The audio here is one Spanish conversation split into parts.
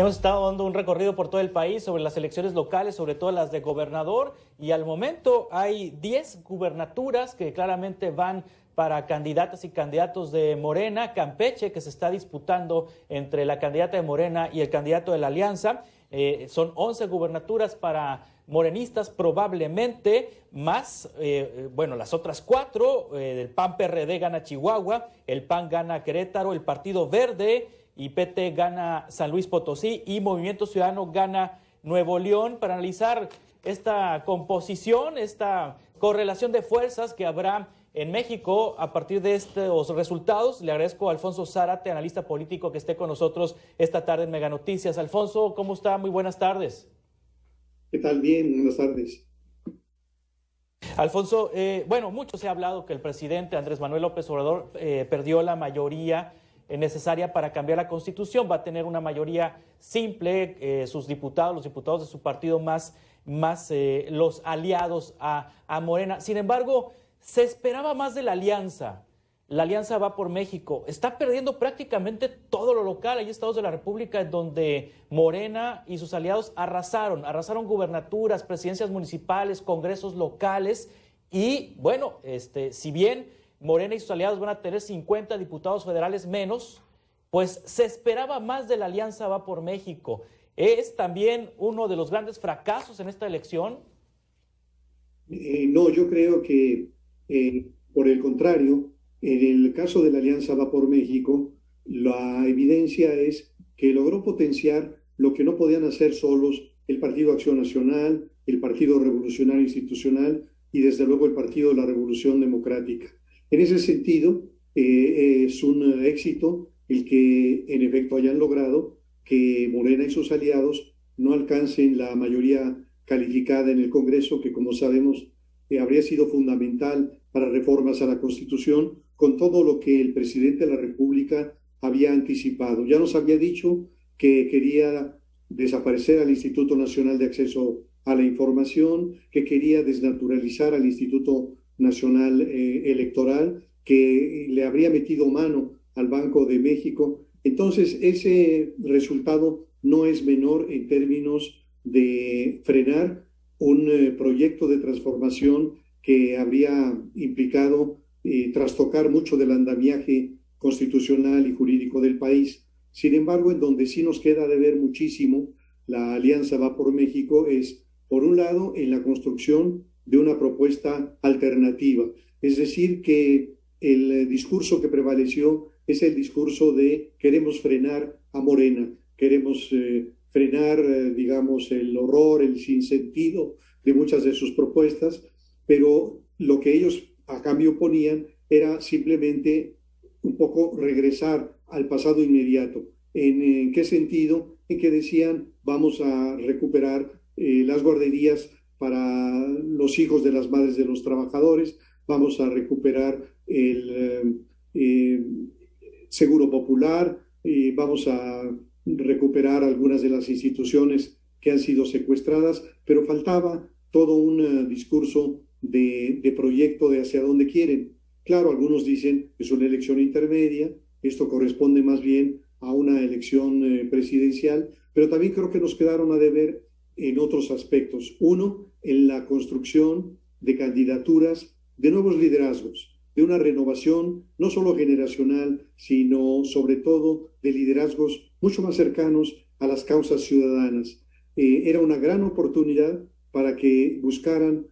Hemos estado dando un recorrido por todo el país sobre las elecciones locales, sobre todo las de gobernador, y al momento hay 10 gubernaturas que claramente van para candidatas y candidatos de Morena. Campeche, que se está disputando entre la candidata de Morena y el candidato de la Alianza. Son 11 gubernaturas para morenistas probablemente, más, las otras 4, el PAN-PRD gana Chihuahua, el PAN gana Querétaro, el Partido Verde y PT gana San Luis Potosí y Movimiento Ciudadano gana Nuevo León. Para analizar esta composición, esta correlación de fuerzas que habrá en México a partir de estos resultados, le agradezco a Alfonso Zárate, analista político, que esté con nosotros esta tarde en Mega Noticias. Alfonso, ¿cómo está? Muy buenas tardes. ¿Qué tal? Bien, buenas tardes. Alfonso, mucho se ha hablado que el presidente Andrés Manuel López Obrador perdió la mayoría necesaria para cambiar la Constitución. Va a tener una mayoría simple, sus diputados, los diputados de su partido más los aliados a Morena. Sin embargo, se esperaba más de la alianza. La Alianza Va por México está perdiendo prácticamente todo lo local. Hay estados de la República en donde Morena y sus aliados arrasaron gubernaturas, presidencias municipales, congresos locales. Y si bien Morena y sus aliados van a tener 50 diputados federales menos, pues se esperaba más de la Alianza Va por México. ¿Es también uno de los grandes fracasos en esta elección? No, yo creo que por el contrario, en el caso de la Alianza Va por México, la evidencia es que logró potenciar lo que no podían hacer solos el Partido Acción Nacional, el Partido Revolucionario Institucional y desde luego el Partido de la Revolución Democrática. En ese sentido, es un éxito el que en efecto hayan logrado que Morena y sus aliados no alcancen la mayoría calificada en el Congreso, que como sabemos habría sido fundamental para reformas a la Constitución, con todo lo que el presidente de la República había anticipado. Ya nos había dicho que quería desaparecer al Instituto Nacional de Acceso a la Información, que quería desnaturalizar al Instituto Nacional Electoral, que le habría metido mano al Banco de México. Entonces, ese resultado no es menor en términos de frenar un proyecto de transformación que habría implicado trastocar mucho del andamiaje constitucional y jurídico del país. Sin embargo, en donde sí nos queda de ver muchísimo la Alianza Va por México es, por un lado, en la construcción de una propuesta alternativa. Es decir, que el discurso que prevaleció es el discurso de queremos frenar a Morena, queremos frenar, el horror, el sinsentido de muchas de sus propuestas, pero lo que ellos a cambio ponían era simplemente un poco regresar al pasado inmediato. ¿En qué sentido? En que decían, vamos a recuperar las guarderías para los hijos de las madres de los trabajadores, vamos a recuperar el seguro popular, vamos a recuperar algunas de las instituciones que han sido secuestradas, pero faltaba todo un discurso de proyecto de hacia dónde quieren. Claro, algunos dicen que es una elección intermedia, esto corresponde más bien a una elección presidencial, pero también creo que nos quedaron a deber en otros aspectos. Uno, en la construcción de candidaturas, de nuevos liderazgos, de una renovación no solo generacional, sino sobre todo de liderazgos mucho más cercanos a las causas ciudadanas. Era una gran oportunidad para que buscaran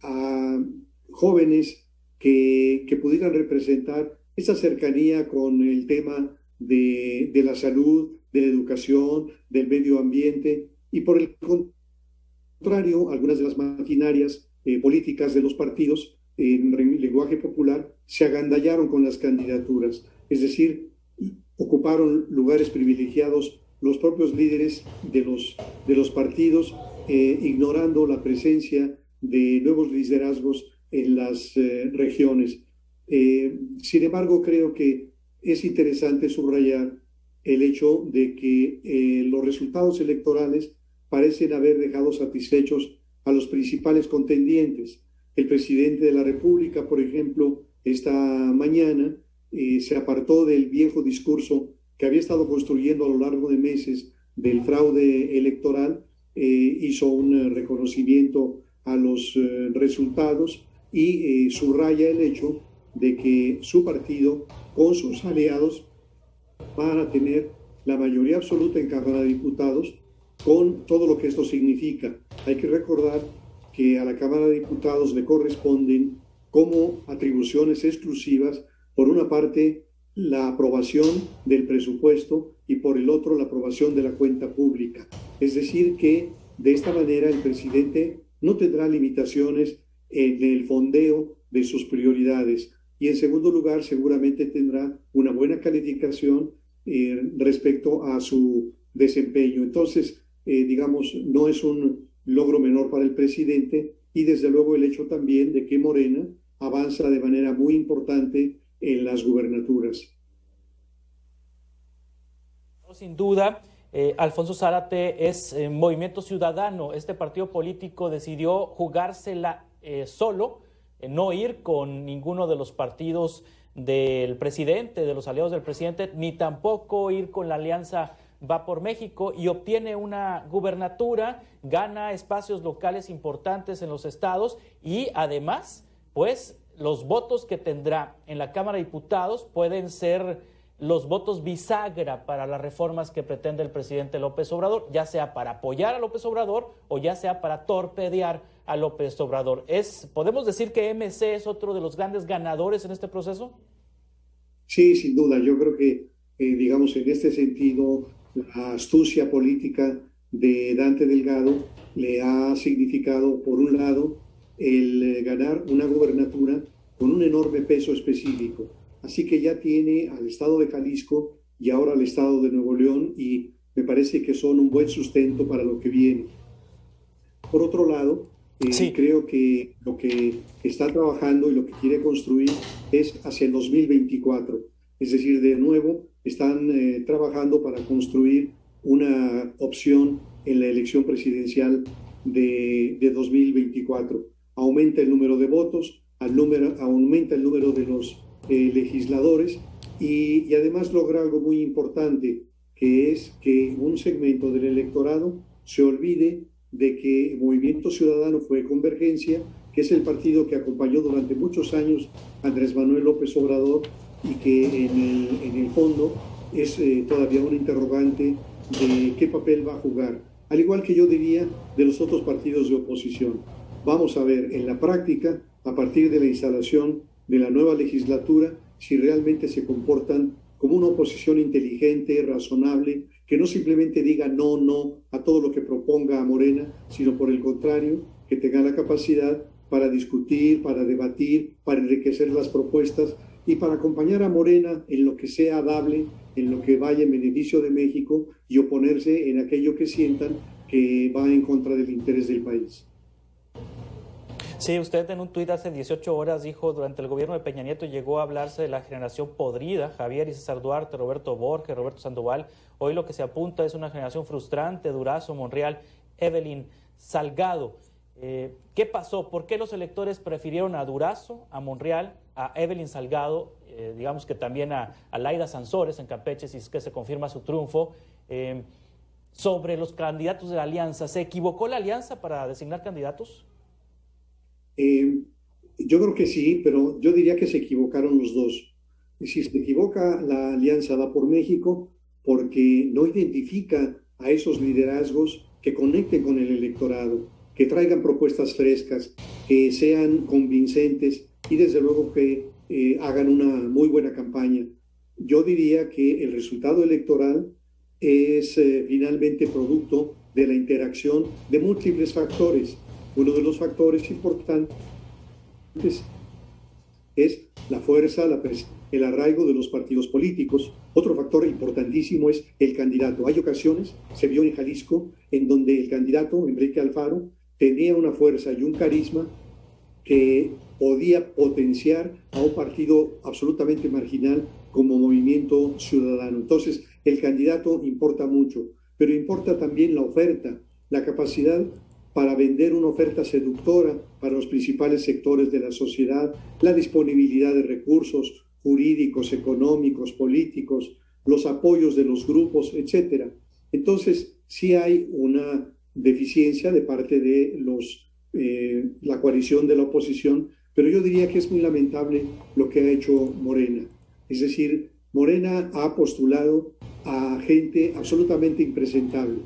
a jóvenes que pudieran representar esa cercanía con el tema de la salud, de la educación, del medio ambiente, y por el contrario, algunas de las maquinarias políticas de los partidos, en lenguaje popular, se agandallaron con las candidaturas, es decir, ocuparon lugares privilegiados los propios líderes de los partidos, ignorando la presencia de nuevos liderazgos en las regiones. Sin embargo, creo que es interesante subrayar el hecho de que los resultados electorales parecen haber dejado satisfechos a los principales contendientes. El presidente de la República, por ejemplo, esta mañana se apartó del viejo discurso que había estado construyendo a lo largo de meses del fraude electoral, hizo un reconocimiento a los resultados y subraya el hecho de que su partido con sus aliados van a tener la mayoría absoluta en Cámara de Diputados, con todo lo que esto significa. Hay que recordar que a la Cámara de Diputados le corresponden como atribuciones exclusivas, por una parte, la aprobación del presupuesto y por el otro, la aprobación de la cuenta pública. Es decir, que de esta manera el presidente no tendrá limitaciones en el fondeo de sus prioridades. Y en segundo lugar, seguramente tendrá una buena calificación respecto a su desempeño. Entonces, digamos, no es un logro menor para el presidente, y desde luego el hecho también de que Morena avanza de manera muy importante en las gubernaturas. Sin duda, Alfonso Zárate es Movimiento Ciudadano. Este partido político decidió jugársela solo, no ir con ninguno de los partidos del presidente, de los aliados del presidente, ni tampoco ir con la alianza Va por México, y obtiene una gubernatura, gana espacios locales importantes en los estados, y además, pues, los votos que tendrá en la Cámara de Diputados pueden ser los votos bisagra para las reformas que pretende el presidente López Obrador, ya sea para apoyar a López Obrador o ya sea para torpedear a López Obrador. ¿Podemos decir que MC es otro de los grandes ganadores en este proceso? Sí, sin duda. Yo creo que, digamos, en este sentido, la astucia política de Dante Delgado le ha significado, por un lado, el ganar una gubernatura con un enorme peso específico. Así que ya tiene al estado de Jalisco y ahora al estado de Nuevo León, y me parece que son un buen sustento para lo que viene. Por otro lado, sí, creo que lo que está trabajando y lo que quiere construir es hacia el 2024. Es decir, de nuevo, están trabajando para construir una opción en la elección presidencial de 2024. Aumenta el número de votos, aumenta el número de los legisladores, y además logra algo muy importante, que es que un segmento del electorado se olvide de que Movimiento Ciudadano fue Convergencia, que es el partido que acompañó durante muchos años a Andrés Manuel López Obrador, y que en el fondo es todavía un interrogante de qué papel va a jugar, al igual que yo diría de los otros partidos de oposición. Vamos a ver en la práctica, a partir de la instalación de la nueva legislatura, si realmente se comportan como una oposición inteligente, razonable, que no simplemente diga no a todo lo que proponga a Morena, sino por el contrario, que tenga la capacidad para discutir, para debatir, para enriquecer las propuestas y para acompañar a Morena en lo que sea dable, en lo que vaya en beneficio de México, y oponerse en aquello que sientan que va en contra del interés del país. Sí, usted en un tuit hace 18 horas dijo: durante el gobierno de Peña Nieto llegó a hablarse de la generación podrida, Javier y César Duarte, Roberto Borges, Roberto Sandoval. Hoy lo que se apunta es una generación frustrante: Durazo, Monreal, Evelyn Salgado. ¿Qué pasó? ¿Por qué los electores prefirieron a Durazo, a Monreal, a Evelyn Salgado, digamos que también a Laida Sansores en Campeche, si es que se confirma su triunfo, sobre los candidatos de la alianza? ¿Se equivocó la alianza para designar candidatos? Yo creo que sí, pero yo diría que se equivocaron los dos. Es decir, se equivoca la alianza Va por México porque no identifica a esos liderazgos que conecten con el electorado, que traigan propuestas frescas, que sean convincentes y desde luego que hagan una muy buena campaña. Yo diría que el resultado electoral es finalmente producto de la interacción de múltiples factores. Uno de los factores importantes es la fuerza, el arraigo de los partidos políticos. Otro factor importantísimo es el candidato. Hay ocasiones, se vio en Jalisco, en donde el candidato, Enrique Alfaro, tenía una fuerza y un carisma que podía potenciar a un partido absolutamente marginal como Movimiento Ciudadano. Entonces, el candidato importa mucho, pero importa también la oferta, la capacidad para vender una oferta seductora para los principales sectores de la sociedad, la disponibilidad de recursos jurídicos, económicos, políticos, los apoyos de los grupos, etcétera. Entonces, sí hay una deficiencia de parte de la coalición de la oposición, pero yo diría que es muy lamentable lo que ha hecho Morena. Es decir, Morena ha postulado a gente absolutamente impresentable.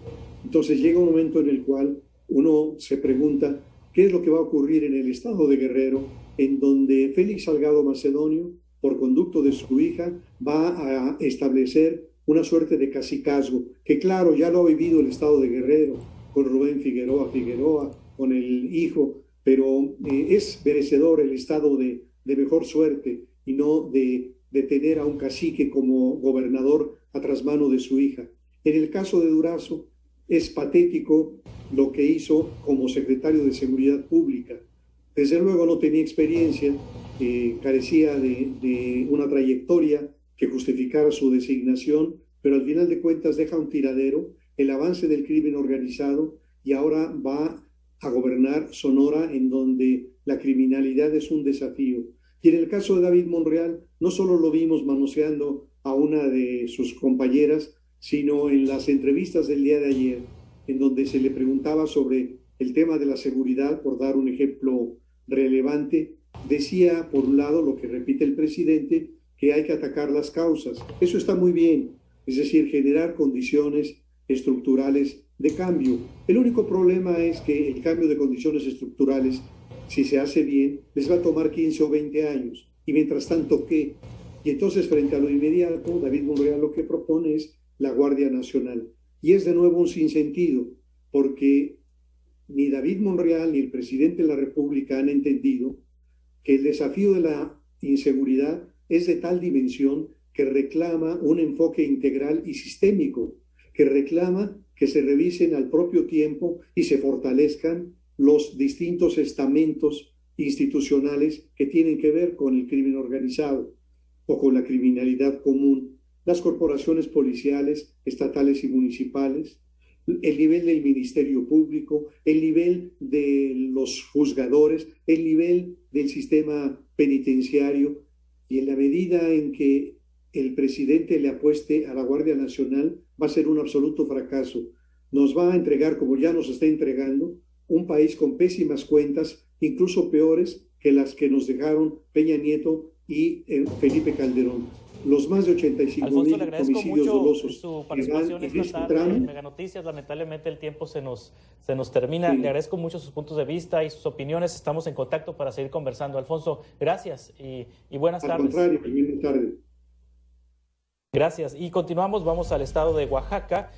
Entonces llega un momento en el cual uno se pregunta qué es lo que va a ocurrir en el estado de Guerrero, en donde Félix Salgado Macedonio, por conducto de su hija, va a establecer una suerte de cacicazgo, que claro, ya lo ha vivido el estado de Guerrero, con Rubén Figueroa, con el hijo, pero es merecedor el estado de mejor suerte y no de tener a un cacique como gobernador a trasmano de su hija. En el caso de Durazo, es patético lo que hizo como secretario de Seguridad Pública. Desde luego no tenía experiencia, carecía de una trayectoria que justificara su designación, pero al final de cuentas deja un tiradero, el avance del crimen organizado, y ahora va a gobernar Sonora, en donde la criminalidad es un desafío. Y en el caso de David Monreal, no solo lo vimos manoseando a una de sus compañeras, sino en las entrevistas del día de ayer, en donde se le preguntaba sobre el tema de la seguridad, por dar un ejemplo relevante, decía, por un lado, lo que repite el presidente, que hay que atacar las causas. Eso está muy bien, es decir, generar condiciones estructurales de cambio. El único problema es que el cambio de condiciones estructurales, si se hace bien, les va a tomar 15 o 20 años. Y mientras tanto, ¿qué? Y entonces, frente a lo inmediato, David Monreal lo que propone es la Guardia Nacional. Y es de nuevo un sinsentido, porque ni David Monreal ni el presidente de la República han entendido que el desafío de la inseguridad es de tal dimensión que reclama un enfoque integral y sistémico, que reclama que se revisen al propio tiempo y se fortalezcan los distintos estamentos institucionales que tienen que ver con el crimen organizado o con la criminalidad común, las corporaciones policiales, estatales y municipales, el nivel del Ministerio Público, el nivel de los juzgadores, el nivel del sistema penitenciario, y en la medida en que el presidente le apueste a la Guardia Nacional, va a ser un absoluto fracaso. Nos va a entregar, como ya nos está entregando, un país con pésimas cuentas, incluso peores que las que nos dejaron Peña Nieto y Felipe Calderón. Los más de 85,000 homicidios dolosos su participación esta tarde en Mega Noticias. Lamentablemente el tiempo se nos termina. Sí. Le agradezco mucho sus puntos de vista y sus opiniones. Estamos en contacto para seguir conversando. Alfonso, gracias y buenas tardes. Al contrario, buenas tardes. Gracias. Y continuamos, vamos al estado de Oaxaca.